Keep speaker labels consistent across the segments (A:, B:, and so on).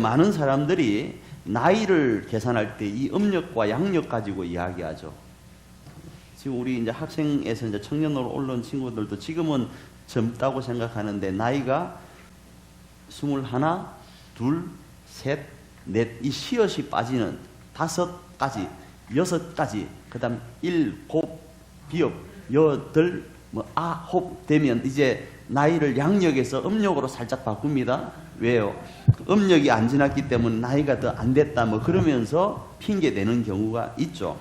A: 많은 사람들이 나이를 계산할 때 이 음력과 양력 가지고 이야기하죠. 지금 우리 이제 학생에서 이제 청년으로 올라온 친구들도 지금은 젊다고 생각하는데 나이가 21, 2, 셋, 넷, 이 시옷이 빠지는 5가지, 6가지, 그 다음 1, 곱, 비읍, 8, 아홉 되면 이제 나이를 양력에서 음력으로 살짝 바꿉니다. 왜요? 음력이 안 지났기 때문에 나이가 더 안 됐다 그러면서 핑계 대는 경우가 있죠.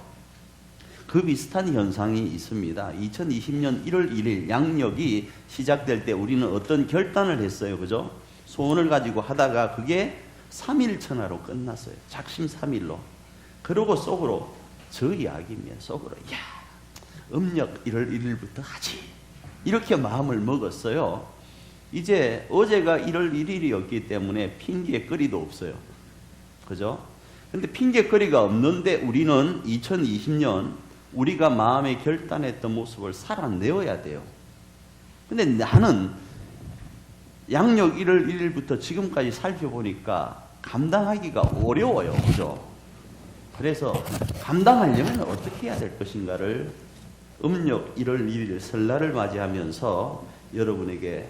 A: 그 비슷한 현상이 있습니다. 2020년 1월 1일 양력이 시작될 때 우리는 어떤 결단을 했어요. 그죠? 소원을 가지고 하다가 그게 3일 천하로 끝났어요. 작심 3일로. 그러고 속으로 저 이야기면 속으로 야 음력 1월 1일부터 하지. 이렇게 마음을 먹었어요. 이제 어제가 1월 1일이었기 때문에 핑계거리도 없어요. 그죠? 근데 핑계거리가 없는데 우리는 2020년 우리가 마음에 결단했던 모습을 살아내어야 돼요. 근데 나는 양력 1월 1일부터 지금까지 살펴보니까 감당하기가 어려워요. 그죠? 그래서 감당하려면 어떻게 해야 될 것인가를 음력 1월 1일 설날을 맞이하면서 여러분에게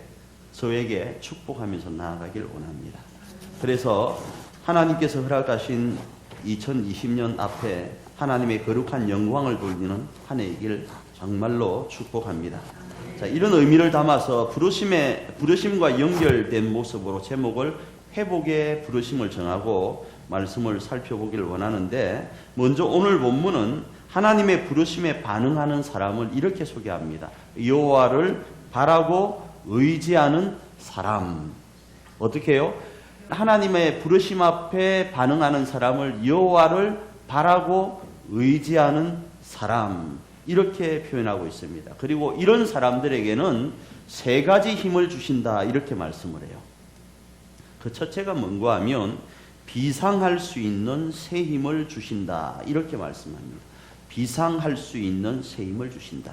A: 저에게 축복하면서 나아가길 원합니다. 그래서 하나님께서 허락하신 2020년 앞에 하나님의 거룩한 영광을 돌리는 한 해이길 정말로 축복합니다. 자, 이런 의미를 담아서 부르심과 연결된 모습으로 제목을 회복의 부르심을 정하고 말씀을 살펴보길 원하는데, 먼저 오늘 본문은 하나님의 부르심에 반응하는 사람을 이렇게 소개합니다. 여호와를 바라고 의지하는 사람. 어떻게 해요? 하나님의 부르심 앞에 반응하는 사람을 여호와를 바라고 의지하는 사람, 이렇게 표현하고 있습니다. 그리고 이런 사람들에게는 3가지 힘을 주신다, 이렇게 말씀을 해요. 그 첫째가 뭔가 하면 비상할 수 있는 새 힘을 주신다, 이렇게 말씀합니다. 비상할 수 있는 새 힘을 주신다.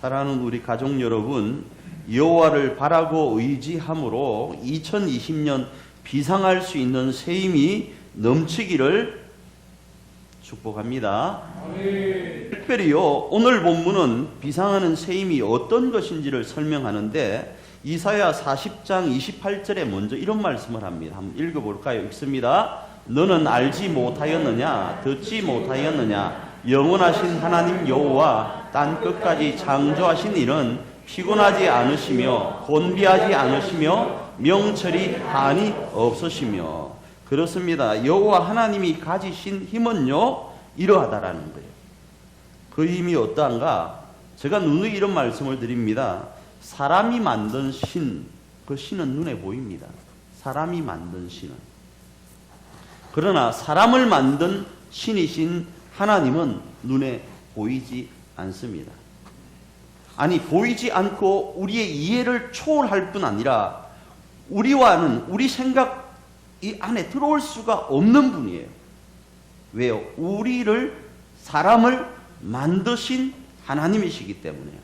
A: 사랑하는 우리 가족 여러분, 여호와를 바라고 의지함으로 2020년 비상할 수 있는 새 힘이 넘치기를 축복합니다. 특별히요, 오늘 본문은 비상하는 새 힘이 어떤 것인지를 설명하는데 이사야 40장 28절에 먼저 이런 말씀을 합니다. 한번 읽어볼까요? 읽습니다. 너는 알지 못하였느냐? 듣지 못하였느냐? 영원하신 하나님 여호와 땅 끝까지 창조하신 이는 피곤하지 않으시며 곤비하지 않으시며 명철이 한이 없으시며. 그렇습니다. 여호와 하나님이 가지신 힘은요 이러하다라는 거예요. 그 힘이 어떠한가? 제가 누누이 이런 말씀을 드립니다. 사람이 만든 신, 그 신은 눈에 보입니다. 사람이 만든 신은. 그러나 사람을 만든 신이신 하나님은 눈에 보이지 않습니다. 아니, 보이지 않고 우리의 이해를 초월할 뿐 아니라 우리와는, 우리 생각 이 안에 들어올 수가 없는 분이에요. 왜요? 사람을 만드신 하나님이시기 때문에요.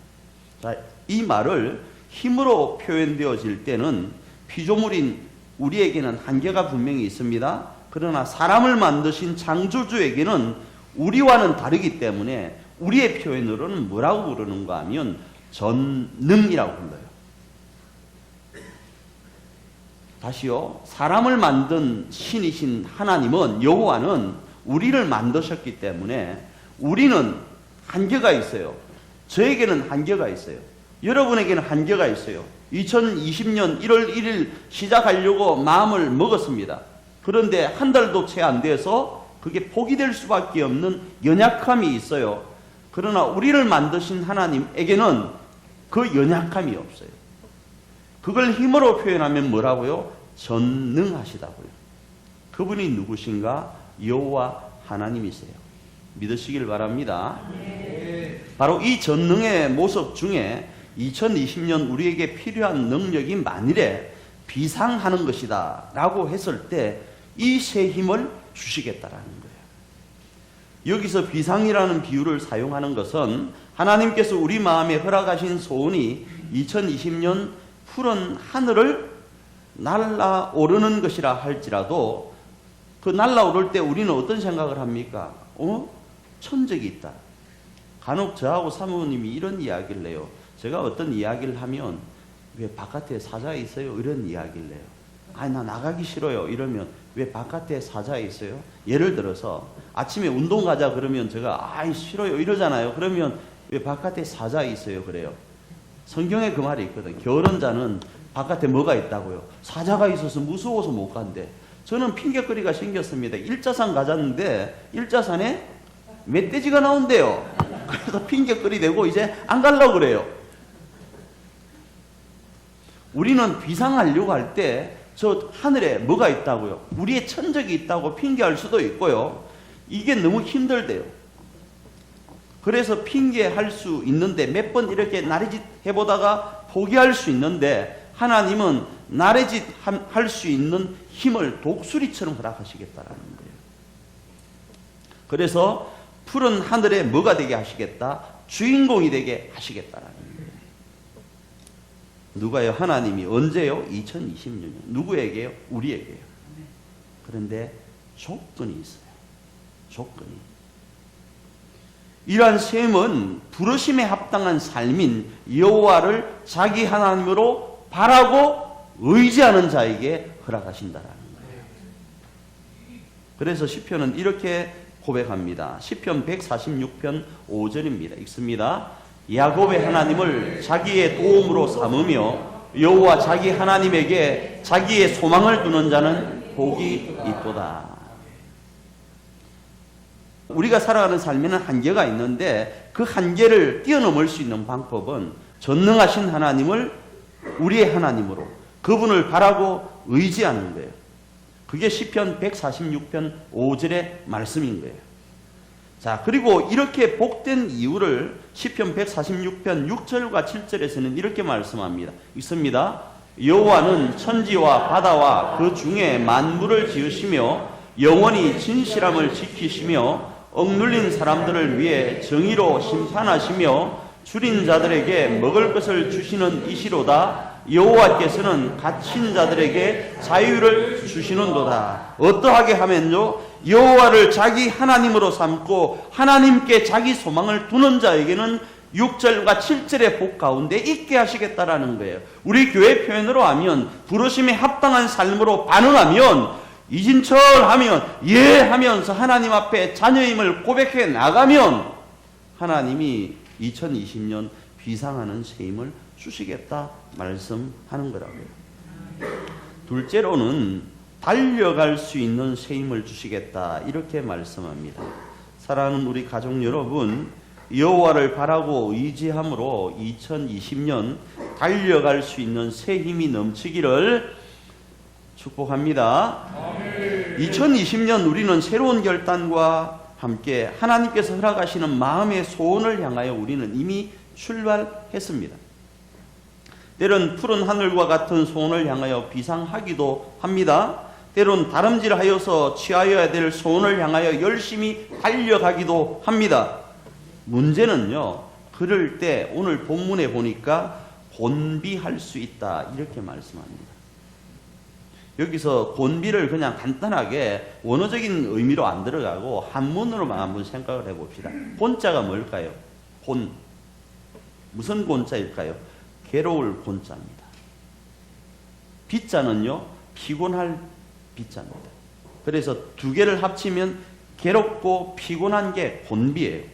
A: 자, 이 말을 힘으로 표현되어질 때는 피조물인 우리에게는 한계가 분명히 있습니다. 그러나 사람을 만드신 창조주에게는 우리와는 다르기 때문에 우리의 표현으로는 뭐라고 부르는가 하면 전능이라고 불러요. 다시요. 사람을 만든 신이신 하나님은, 여호와는 우리를 만드셨기 때문에 우리는 한계가 있어요. 저에게는 한계가 있어요. 여러분에게는 한계가 있어요. 2020년 1월 1일 시작하려고 마음을 먹었습니다. 그런데 한 달도 채 안 돼서 그게 포기될 수밖에 없는 연약함이 있어요. 그러나 우리를 만드신 하나님에게는 그 연약함이 없어요. 그걸 힘으로 표현하면 뭐라고요? 전능하시다고요. 그분이 누구신가? 여호와 하나님이세요. 믿으시길 바랍니다. 바로 이 전능의 모습 중에 2020년 우리에게 필요한 능력이 만일에 비상하는 것이다 라고 했을 때 이 새 힘을 주시겠다라는 거예요. 여기서 비상이라는 비유를 사용하는 것은 하나님께서 우리 마음에 허락하신 소원이 2020년 푸른 하늘을 날아오르는 것이라 할지라도 그 날아오를 때 우리는 어떤 생각을 합니까? 천적이 있다. 간혹 저하고 사모님이 이런 이야기를 해요. 제가 어떤 이야기를 하면 왜 바깥에 사자 있어요? 이런 이야기를 해요. 아니 나 나가기 싫어요. 이러면 왜 바깥에 사자 있어요? 예를 들어서 아침에 운동 가자 그러면 제가 아이 싫어요 이러잖아요. 그러면 왜 바깥에 사자 있어요? 그래요. 성경에 그 말이 있거든. 게으른 자는 바깥에 뭐가 있다고요? 사자가 있어서 무서워서 못 간대. 저는 핑계거리가 생겼습니다. 일자산 가자는데 일자산에 멧돼지가 나온대요. 그래서 핑계거리 대고 이제 안 가려고 그래요. 우리는 비상하려고 할 때 저 하늘에 뭐가 있다고요? 우리의 천적이 있다고 핑계할 수도 있고요. 이게 너무 힘들대요. 그래서 핑계할 수 있는데 몇 번 이렇게 나래짓 해보다가 포기할 수 있는데 하나님은 나래짓 할 수 있는 힘을 독수리처럼 허락하시겠다라는 거예요. 그래서 푸른 하늘에 뭐가 되게 하시겠다? 주인공이 되게 하시겠다라는 거예요. 누가요? 하나님이. 언제요? 2026년. 누구에게요? 우리에게요. 그런데 조건이 있어요. 조건이. 이러한 셈은 부르심에 합당한 삶인 여호와를 자기 하나님으로 바라고 의지하는 자에게 허락하신다라는 거예요. 그래서 시편은 이렇게 고백합니다. 시편 146편 5절입니다. 읽습니다. 야곱의 하나님을 자기의 도움으로 삼으며 여호와 자기 하나님에게 자기의 소망을 두는 자는 복이 있도다. 우리가 살아가는 삶에는 한계가 있는데 그 한계를 뛰어넘을 수 있는 방법은 전능하신 하나님을 우리의 하나님으로 그분을 바라고 의지하는 거예요. 그게 시편 146편 5절의 말씀인 거예요. 자, 그리고 이렇게 복된 이유를 시편 146편 6절과 7절에서는 이렇게 말씀합니다. 있습니다. 여호와는 천지와 바다와 그 중에 만물을 지으시며 영원히 진실함을 지키시며 억눌린 사람들을 위해 정의로 심판하시며 줄인 자들에게 먹을 것을 주시는 이시로다. 여호와께서는 갇힌 자들에게 자유를 주시는도다. 어떠하게 하면요? 여호와를 자기 하나님으로 삼고 하나님께 자기 소망을 두는 자에게는 6절과 7절의 복 가운데 있게 하시겠다라는 거예요. 우리 교회 표현으로 하면 부르심에 합당한 삶으로 반응하면 이진철 하면 예 하면서 하나님 앞에 자녀임을 고백해 나가면 하나님이 2020년 비상하는 세임을 주시겠다 말씀하는 거라고요. 둘째로는 달려갈 수 있는 세임을 주시겠다 이렇게 말씀합니다. 사랑하는 우리 가족 여러분, 여호와를 바라고 의지함으로 2020년 달려갈 수 있는 새 힘이 넘치기를 축복합니다. 2020년 우리는 새로운 결단과 함께 하나님께서 허락하시는 마음의 소원을 향하여 우리는 이미 출발했습니다. 때론 푸른 하늘과 같은 소원을 향하여 비상하기도 합니다. 때론 다름질하여서 취하여야 될 소원을 향하여 열심히 달려가기도 합니다. 문제는요, 그럴 때 오늘 본문에 보니까 곤비할 수 있다 이렇게 말씀합니다. 여기서 곤비를 그냥 간단하게 원어적인 의미로 안 들어가고 한문으로만 한번 생각을 해봅시다. 곤자가 뭘까요? 곤. 무슨 곤자일까요? 괴로울 곤자입니다. 비자는요, 피곤할 비자입니다. 그래서 두 개를 합치면 괴롭고 피곤한 게 곤비예요.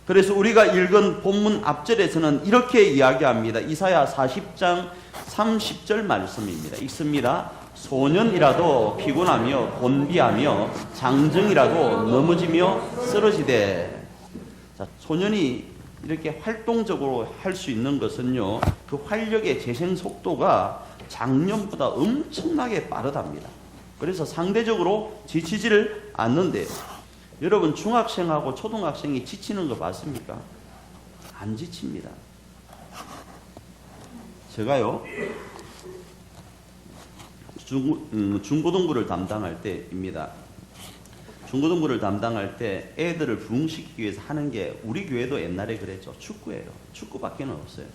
A: 그래서 우리가 읽은 본문 앞절에서는 이렇게 이야기합니다. 이사야 40장 30절 말씀입니다. 읽습니다. 소년이라도 피곤하며 곤비하며 장정이라도 넘어지며 쓰러지되. 자, 소년이 이렇게 활동적으로 할 수 있는 것은요, 그 활력의 재생 속도가 작년보다 엄청나게 빠르답니다. 그래서 상대적으로 지치지를 않는데요. 여러분, 중학생하고 초등학생이 지치는 거 봤습니까? 안 지칩니다. 제가요, 중고등부를 담당할 때입니다. 중고등부를 담당할 때 애들을 부흥시키기 위해서 하는 게 우리 교회도 옛날에 그랬죠. 축구예요. 축구밖에 없어요.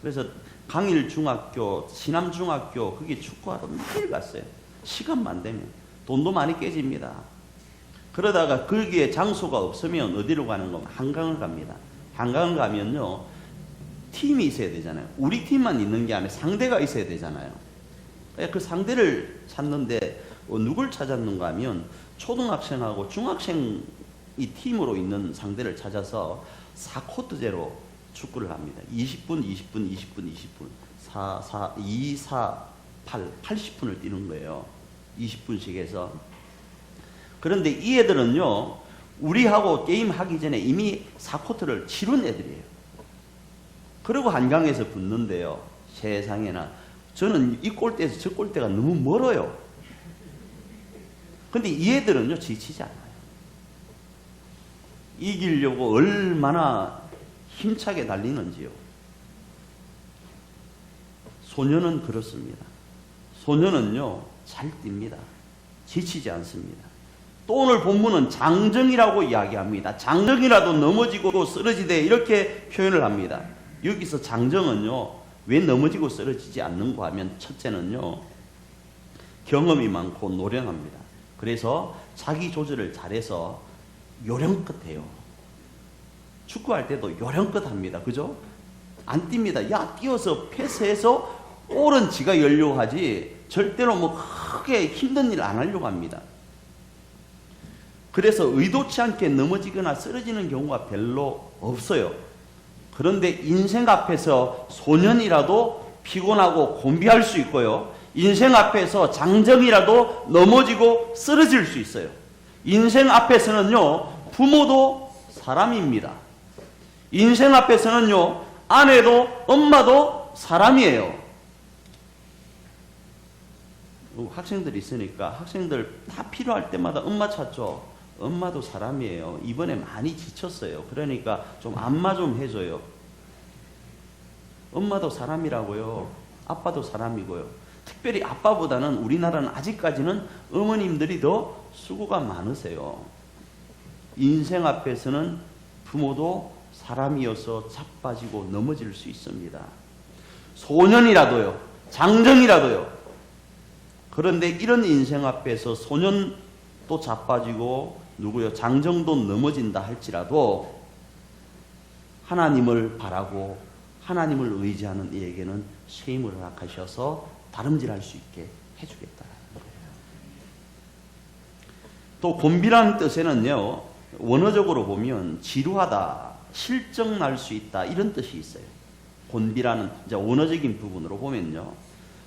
A: 그래서 강일중학교, 신암중학교 거기 축구하러 매일 갔어요. 시간만 되면. 돈도 많이 깨집니다. 그러다가 거기에 장소가 없으면 어디로 가는 거면 한강을 갑니다. 한강을 가면요, 팀이 있어야 되잖아요. 우리 팀만 있는 게 아니라 상대가 있어야 되잖아요. 그 상대를 찾는데 누굴 찾았는가 하면 초등학생하고 중학생이 팀으로 있는 상대를 찾아서 4쿼터제로 축구를 합니다. 20분, 20분, 20분, 20분. 2, 4, 8, 80분을 뛰는 거예요. 20분씩 해서. 그런데 이 애들은요, 우리하고 게임 하기 전에 이미 4쿼터를 치른 애들이에요. 그리고 한강에서 붙는데요. 세상에나. 저는 이 골대에서 저 골대가 너무 멀어요. 근데 이 애들은요, 지치지 않아요. 이기려고 얼마나 힘차게 달리는지요. 소녀는 그렇습니다. 소녀는요, 잘 뜁니다. 지치지 않습니다. 또 오늘 본문은 장정이라고 이야기합니다. 장정이라도 넘어지고 쓰러지되 이렇게 표현을 합니다. 여기서 장정은요, 왜 넘어지고 쓰러지지 않는가 하면 첫째는요, 경험이 많고 노련합니다. 그래서 자기 조절을 잘해서 요령껏 해요. 축구할 때도 요령껏 합니다. 그죠? 안 뜁니다. 야, 뛰어서 패스해서 골은 지가 열려고 하지 절대로 뭐 크게 힘든 일 안 하려고 합니다. 그래서 의도치 않게 넘어지거나 쓰러지는 경우가 별로 없어요. 그런데 인생 앞에서 소년이라도 피곤하고 곤비할 수 있고요. 인생 앞에서 장정이라도 넘어지고 쓰러질 수 있어요. 인생 앞에서는요, 부모도 사람입니다. 인생 앞에서는요, 아내도 엄마도 사람이에요. 학생들이 있으니까 학생들 다 필요할 때마다 엄마 찾죠. 엄마도 사람이에요. 이번에 많이 지쳤어요. 그러니까 좀 안마 좀 해줘요. 엄마도 사람이라고요. 아빠도 사람이고요. 특별히 아빠보다는 우리나라는 아직까지는 어머님들이 더 수고가 많으세요. 인생 앞에서는 부모도 사람이어서 자빠지고 넘어질 수 있습니다. 소년이라도요, 장정이라도요. 그런데 이런 인생 앞에서 소년도 자빠지고 누구요? 장정도 넘어진다 할지라도 하나님을 바라고 하나님을 의지하는 이에게는 새 힘을 허락하셔서 다름질할 수 있게 해주겠다는 거예요. 또 곤비라는 뜻에는요, 원어적으로 보면 지루하다, 실정 날 수 있다 이런 뜻이 있어요. 곤비라는 이제 원어적인 부분으로 보면요,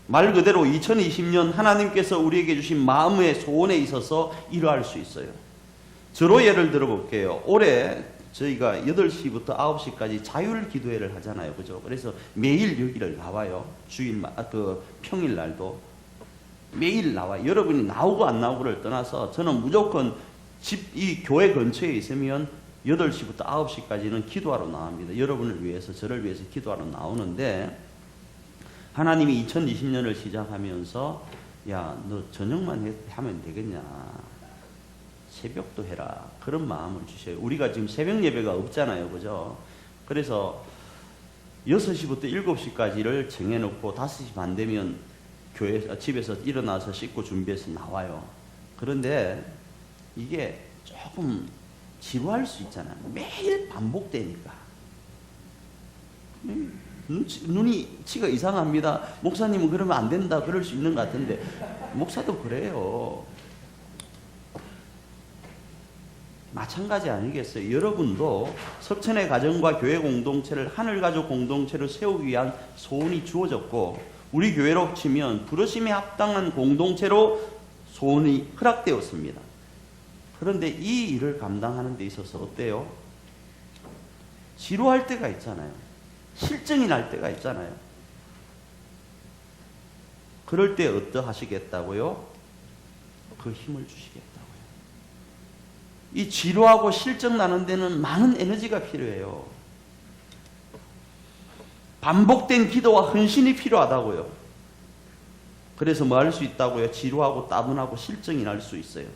A: 말 그대로 2020년 하나님께서 우리에게 주신 마음의 소원에 있어서 이러할 수 있어요. 저로 예를 들어 볼게요. 올해 저희가 8시부터 9시까지 자율 기도회를 하잖아요. 그죠? 그래서 매일 여기를 나와요. 평일날도. 매일 나와요. 여러분이 나오고 안 나오고를 떠나서 저는 무조건 이 교회 근처에 있으면 8시부터 9시까지는 기도하러 나옵니다. 여러분을 위해서, 저를 위해서 기도하러 나오는데, 하나님이 2020년을 시작하면서 야, 너 저녁만 하면 되겠냐, 새벽도 해라, 그런 마음을 주셔요. 우리가 지금 새벽 예배가 없잖아요. 그죠? 그래서 6시부터 7시까지를 정해놓고 5시 반 되면 집에서 일어나서 씻고 준비해서 나와요. 그런데 이게 조금 지루할 수 있잖아요. 매일 반복되니까. 눈치가 이상합니다. 목사님은 그러면 안 된다 그럴 수 있는 것 같은데 목사도 그래요. 마찬가지 아니겠어요? 여러분도 석천의 가정과 교회 공동체를 하늘가족 공동체로 세우기 위한 소원이 주어졌고, 우리 교회로 치면 부르심에 합당한 공동체로 소원이 허락되었습니다. 그런데 이 일을 감당하는 데 있어서 어때요? 지루할 때가 있잖아요. 실증이 날 때가 있잖아요. 그럴 때 어떠하시겠다고요? 그 힘을 주시겠다고요. 이 지루하고 실증 나는 데는 많은 에너지가 필요해요. 반복된 기도와 헌신이 필요하다고요. 그래서 뭐 할 수 있다고요? 지루하고 따분하고 실증이 날 수 있어요.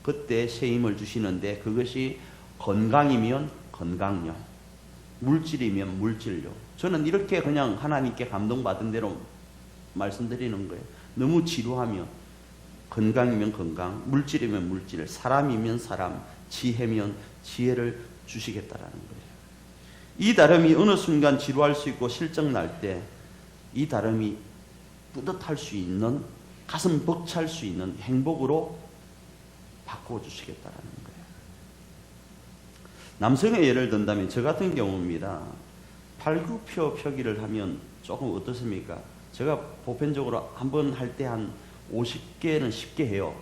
A: 그때 새 힘을 주시는데, 그것이 건강이면 건강력, 물질이면 물질요. 저는 이렇게 그냥 하나님께 감동받은 대로 말씀드리는 거예요. 너무 지루하면 건강이면 건강, 물질이면 물질, 사람이면 사람, 지혜면 지혜를 주시겠다라는 거예요. 이 다름이 어느 순간 지루할 수 있고 실정 날 때 이 다름이 뿌듯할 수 있는, 가슴 벅찰 수 있는 행복으로 바꾸어 주시겠다라는 거예요. 남성의 예를 든다면 저 같은 경우입니다. 팔굽혀펴기를 하면 조금 어떻습니까? 제가 보편적으로 한번 할 때 한 50개는 쉽게 해요.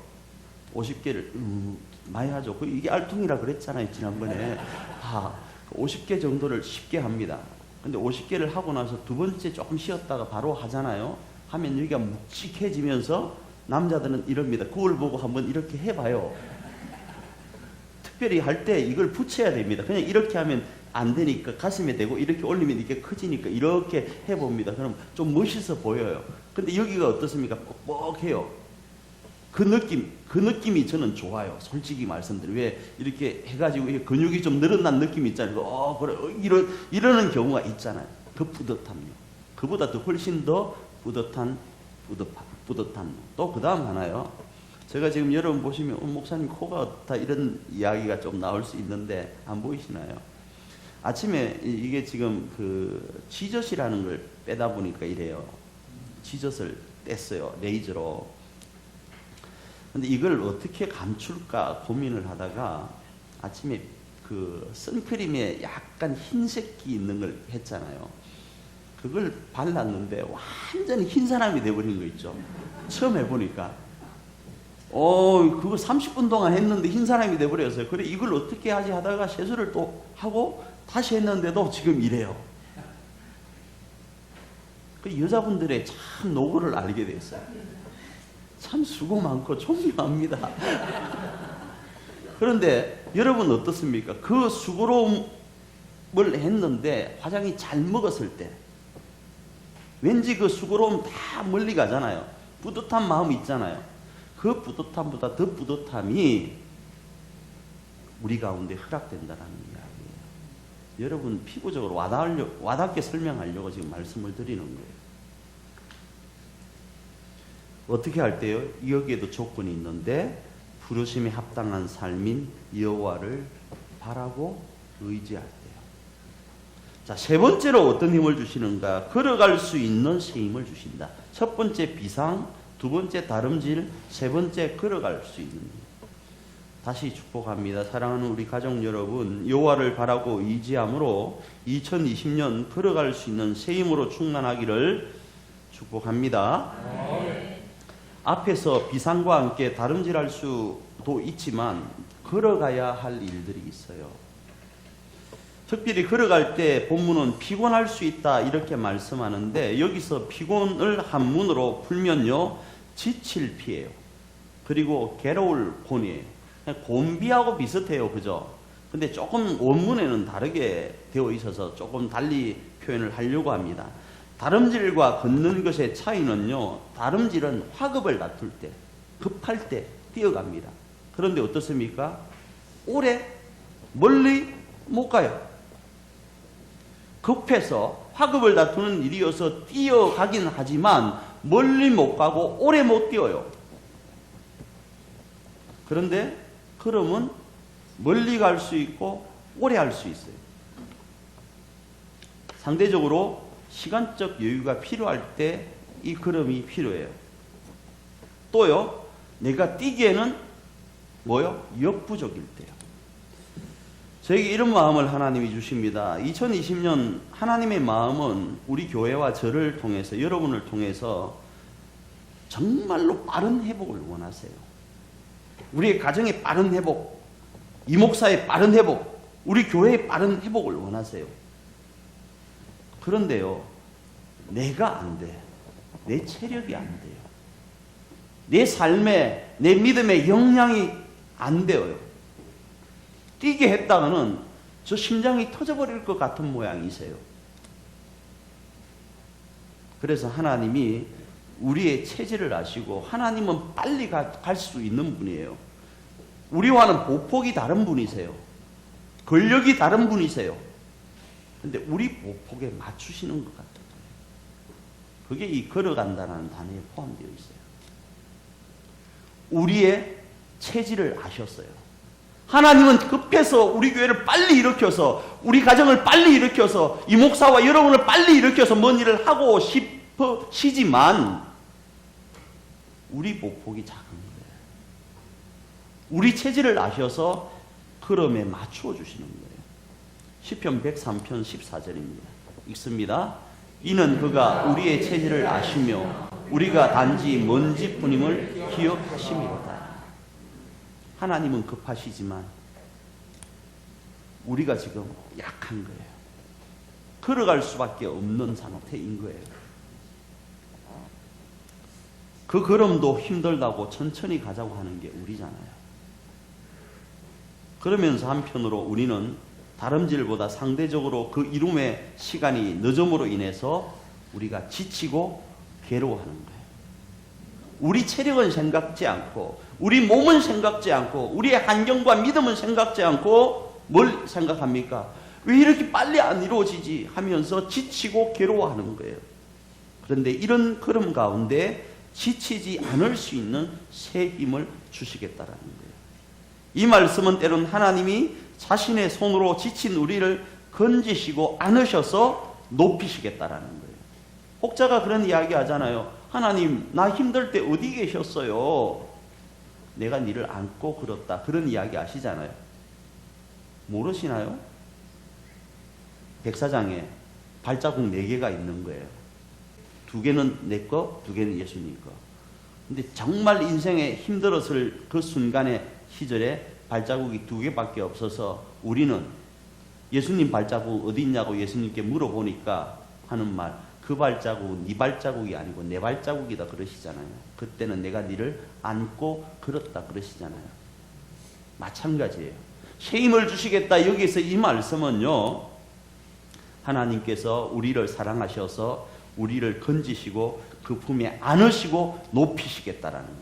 A: 50개를 많이 하죠. 이게 알통이라 그랬잖아요, 지난번에. 50개 정도를 쉽게 합니다. 근데 50개를 하고 나서 두 번째 조금 쉬었다가 바로 하잖아요. 하면 여기가 묵직해지면서 남자들은 이럽니다. 그걸 보고 한번 이렇게 해봐요. 특별히 할 때 이걸 붙여야 됩니다. 그냥 이렇게 하면 안 되니까 가슴에 대고 이렇게 올리면 이렇게 커지니까 이렇게 해봅니다. 그럼 좀 멋있어 보여요. 근데 여기가 어떻습니까? 뻑뻑해요. 그 느낌이 저는 좋아요. 솔직히 말씀드려요. 왜 이렇게 해가지고 근육이 좀 늘어난 느낌이 있잖아요. 그래. 이러는 경우가 있잖아요. 그 뿌듯함요. 그보다 더 훨씬 더 뿌듯함. 또 그 다음 하나요. 제가 지금 여러분 보시면, 목사님 코가 어떻다 이런 이야기가 좀 나올 수 있는데, 안 보이시나요? 아침에 이게 지금 그 지젖이라는 걸 빼다 보니까 이래요. 지젖을 뗐어요. 레이저로. 근데 이걸 어떻게 감출까 고민을 하다가 아침에 그 선크림에 약간 흰색기 있는 걸 했잖아요. 그걸 발랐는데 완전히 흰 사람이 돼버린 거 있죠. 처음 해보니까. 그거 30분 동안 했는데 흰 사람이 돼버렸어요. 그래, 이걸 어떻게 하지 하다가 세수를 또 하고 다시 했는데도 지금 이래요. 그 여자분들의 참 노고를 알게 됐어요. 참 수고 많고 존경합니다. 그런데 여러분 어떻습니까? 그 수고로움을 했는데 화장이 잘 먹었을 때 왠지 그 수고로움 다 멀리 가잖아요. 뿌듯한 마음이 있잖아요. 그 뿌듯함보다 더 뿌듯함이 우리 가운데 허락된다는 이야기예요. 여러분 피부적으로 와닿게 설명하려고 지금 말씀을 드리는 거예요. 어떻게 할 때요? 여기에도 조건이 있는데 부르심에 합당한 삶인 여호와를 바라고 의지할 때요. 자, 세 번째로 어떤 힘을 주시는가? 걸어갈 수 있는 새 힘을 주신다. 첫 번째 비상, 두 번째 다름질, 세 번째 걸어갈 수 있는 힘. 다시 축복합니다. 사랑하는 우리 가족 여러분, 여호와를 바라고 의지함으로 2020년 걸어갈 수 있는 새 힘으로 충만하기를 축복합니다. 앞에서 비상과 함께 다름질할 수도 있지만 걸어가야 할 일들이 있어요. 특별히 걸어갈 때 본문은 피곤할 수 있다 이렇게 말씀하는데 여기서 피곤을 한문으로 풀면요, 지칠 피예요. 그리고 괴로울 곤이에요. 곤비하고 비슷해요. 그죠? 근데 조금 원문에는 다르게 되어 있어서 조금 달리 표현을 하려고 합니다. 다름질과 걷는 것의 차이는요, 다름질은 화급을 다툴 때, 급할 때 뛰어갑니다. 그런데 어떻습니까? 오래, 멀리 못 가요. 급해서 화급을 다투는 일이어서 뛰어가긴 하지만 멀리 못 가고 오래 못 뛰어요. 그런데 걸음은 멀리 갈 수 있고 오래 할 수 있어요. 상대적으로 시간적 여유가 필요할 때 이 걸음이 필요해요. 또요, 내가 뛰기에는 역부족일 때요. 저에게 이런 마음을 하나님이 주십니다. 2020년 하나님의 마음은 우리 교회와 저를 통해서, 여러분을 통해서 정말로 빠른 회복을 원하세요. 우리의 가정의 빠른 회복, 이 목사의 빠른 회복, 우리 교회의 빠른 회복을 원하세요. 그런데요, 내가 안 돼. 내 체력이 안 돼요. 내 삶에, 내 믿음의 역량이 안 되어요. 뛰게 했다가는 저 심장이 터져버릴 것 같은 모양이세요. 그래서 하나님이 우리의 체질을 아시고, 하나님은 빨리 갈 수 있는 분이에요. 우리와는 보폭이 다른 분이세요. 권력이 다른 분이세요. 근데 우리 보폭에 맞추시는 것 같아요. 그게 이 걸어간다는 단어에 포함되어 있어요. 우리의 체질을 아셨어요. 하나님은 급해서 우리 교회를 빨리 일으켜서, 우리 가정을 빨리 일으켜서, 이 목사와 여러분을 빨리 일으켜서 뭔 일을 하고 싶으시지만 우리 보폭이 작은 거예요. 우리 체질을 아셔서 흐름에 맞추어 주시는 거예요. 시편 103편 14절입니다. 읽습니다. 이는 그가 우리의 체질을 아시며 우리가 단지 먼지뿐임을 기억하심이로다. 하나님은 급하시지만 우리가 지금 약한 거예요. 걸어갈 수밖에 없는 상태인 거예요. 그 걸음도 힘들다고 천천히 가자고 하는 게 우리잖아요. 그러면서 한편으로 우리는 다름질보다 상대적으로 그 이룸의 시간이 늦음으로 인해서 우리가 지치고 괴로워하는 거예요. 우리 체력은 생각지 않고, 우리 몸은 생각지 않고, 우리의 환경과 믿음은 생각지 않고 뭘 생각합니까? 왜 이렇게 빨리 안 이루어지지 하면서 지치고 괴로워하는 거예요. 그런데 이런 걸음 가운데 지치지 않을 수 있는 새 힘을 주시겠다라는 거예요. 이 말씀은 때론 하나님이 자신의 손으로 지친 우리를 건지시고 안으셔서 높이시겠다라는 거예요. 혹자가 그런 이야기 하잖아요. 하나님, 나 힘들 때 어디 계셨어요? 내가 니를 안고 걸었다. 그런 이야기 아시잖아요. 모르시나요? 백사장에 발자국 4개가 있는 거예요. 2개는 내 거, 2개는 예수님 거. 근데 정말 인생에 힘들었을 그 순간의 시절에 발자국이 2개밖에 없어서 우리는 예수님 발자국 어디 있냐고 예수님께 물어보니까 하는 말, 그 발자국은 네 발자국이 아니고 내 발자국이다 그러시잖아요. 그때는 내가 네를 안고 걸었다 그러시잖아요. 마찬가지예요. 새 힘을 주시겠다. 여기서 이 말씀은요, 하나님께서 우리를 사랑하셔서 우리를 건지시고 그 품에 안으시고 높이시겠다라는 거예요.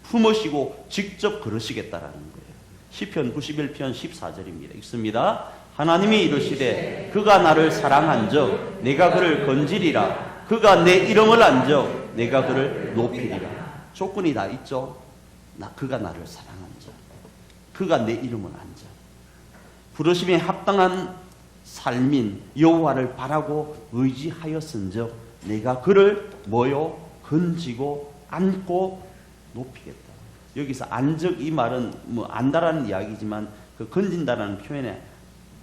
A: 품으시고 직접 걸으시겠다라는 거예요. 시편 91편 14절입니다. 읽습니다. 하나님이 이르시되 그가 나를 상한즉 내가 그를 건지리라. 그가 내 이름을 안즉 내가 그를 높이리라. 조건이 다 있죠. 그가 나를 사랑한즉, 그가 내 이름을 안즉, 부르심에 합당한 삶인 여호와를 바라고 의지하였은즉 내가 그를 뭐요? 건지고 안고 높이겠다. 여기서 안즉 이 말은 뭐 안다라는 이야기지만 그 건진다라는 표현에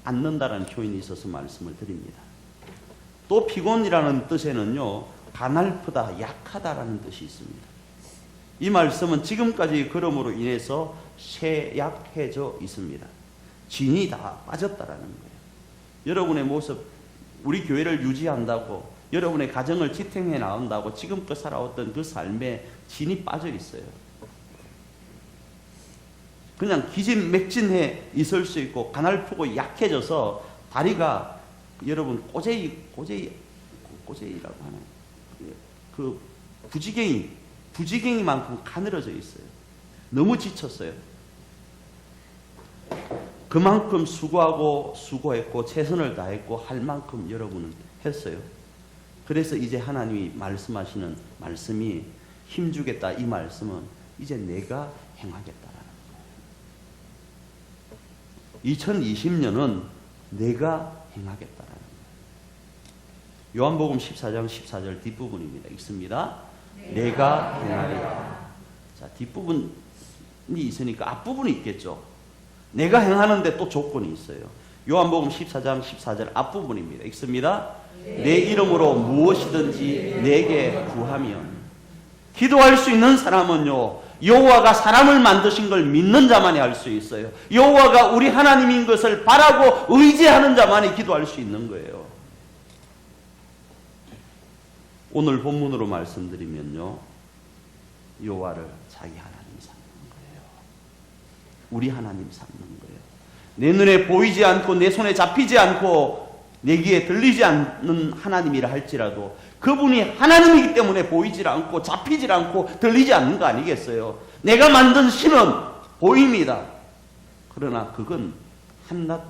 A: 안는다라는 표현이 있어서 말씀을 드립니다. 또 피곤이라는 뜻에는요, 가날프다, 약하다라는 뜻이 있습니다. 이 말씀은 지금까지 걸음으로 인해서 쇠약해져 있습니다. 진이 다 빠졌다라는 거예요. 여러분의 모습, 우리 교회를 유지한다고, 여러분의 가정을 지탱해 나온다고 지금껏 살아왔던 그 삶에 진이 빠져 있어요. 그냥 기진맥진해 있을 수 있고 가날프고 약해져서 다리가 여러분 꼬제이라고 하는 그 부지갱이만큼 가늘어져 있어요. 너무 지쳤어요. 그만큼 수고했고 최선을 다했고 할 만큼 여러분은 했어요. 그래서 이제 하나님이 말씀하시는 말씀이 힘주겠다. 이 말씀은 이제 내가 행하겠다라는 거예요. 2020년은 내가 행하겠다라는 거예요. 요한복음 14장 14절 뒷부분입니다. 읽습니다. 내가 행하리라. 자, 뒷부분이 있으니까 앞부분이 있겠죠. 내가 행하는데 또 조건이 있어요. 요한복음 14장 14절 앞부분입니다. 읽습니다. 내 이름으로 무엇이든지 내게 구하면. 기도할 수 있는 사람은요, 여호와가 사람을 만드신 걸 믿는 자만이 할 수 있어요. 여호와가 우리 하나님인 것을 바라고 의지하는 자만이 기도할 수 있는 거예요. 오늘 본문으로 말씀드리면요, 여호와를 자기 하나님 삼는 거예요. 우리 하나님 삼는 거예요. 내 눈에 보이지 않고 내 손에 잡히지 않고 내 귀에 들리지 않는 하나님이라 할지라도 그분이 하나님이기 때문에 보이질 않고 잡히질 않고 들리지 않는 거 아니겠어요? 내가 만든 신은 보입니다. 그러나 그건 한낱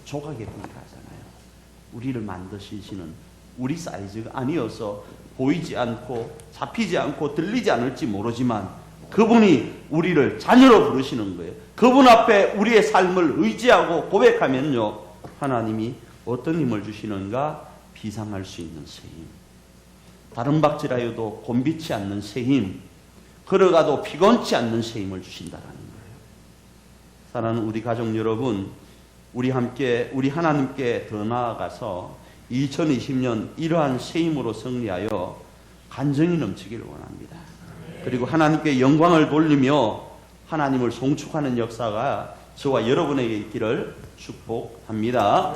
A: 조각에 불과하잖아요. 우리를 만드시는 우리 사이즈가 아니어서 보이지 않고 잡히지 않고 들리지 않을지 모르지만 그분이 우리를 자녀로 부르시는 거예요. 그분 앞에 우리의 삶을 의지하고 고백하면요, 하나님이 어떤 힘을 주시는가? 비상할 수 있는 새 힘, 다른 박질하여도 곤비치 않는 새 힘, 걸어가도 피곤치 않는 새 힘을 주신다라는 거예요. 사랑하는 우리 가족 여러분, 우리 하나님께 더 나아가서 2020년 이러한 새 힘으로 승리하여 간증이 넘치기를 원합니다. 그리고 하나님께 영광을 돌리며 하나님을 송축하는 역사가 저와 여러분에게 있기를 축복합니다.